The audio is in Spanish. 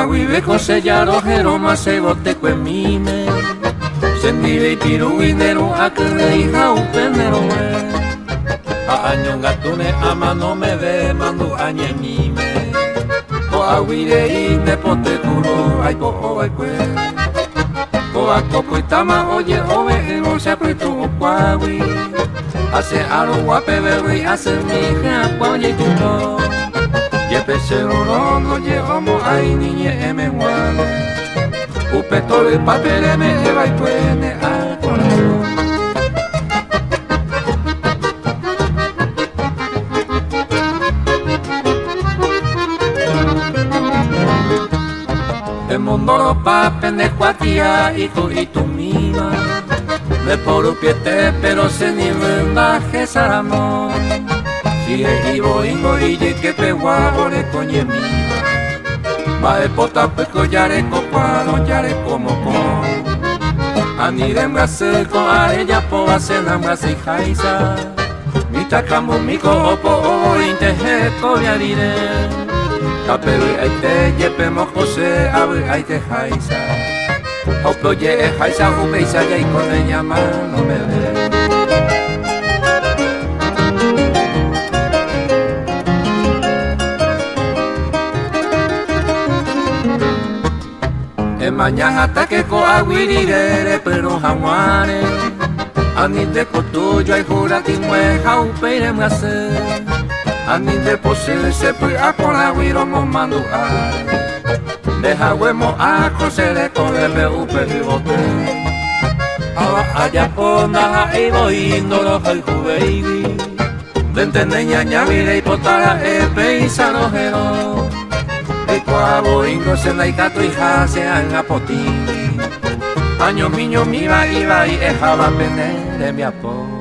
Aguibe cosellaro jeroma se bote cuemime. Sendire y piruinero a que reija un penero. A año gatune ama no me ve mandu añemime. O aguire y ne pote duro ay po o ay cue. O a copo y tama oye ove no se aprieto o cuawi. Hace aro guape bebé hace mi japa oye tu no. Yepe seroro no ye homo ay niñe eme guano. Upetore papere me eva y puene al corazón. El mundo lo papen de cuatía y tu mima. De por un piete pero se ni vendaje saramón. Si es ibo ingo y ye que pegua ore coñe mima. Va de pota pesco yare copado yare como con. Anirem gase con arella po hace namgase jaisa. Mi tacamo mi copo o inteje coviarire. Tapere ay te yepe mojose abre ay te jaisa. Hopo ye jaisa ubeisa ya y con ella mano me ve. Mañana hasta que coaguirire pero jamuare. Ani de cotuyo ay jura que mueja un peire me hace. Ani de pose se puede a por aguiro mo mando a. Deja huemo a crocere con el beupe y bote. Ahora allá ponda y voy indoro el juveiri. Dente neña ñavire y potara e peisa jero. El cuavo ingo se la ikato y jase an apoti. Año miño mi va y ejaba penere mi apo.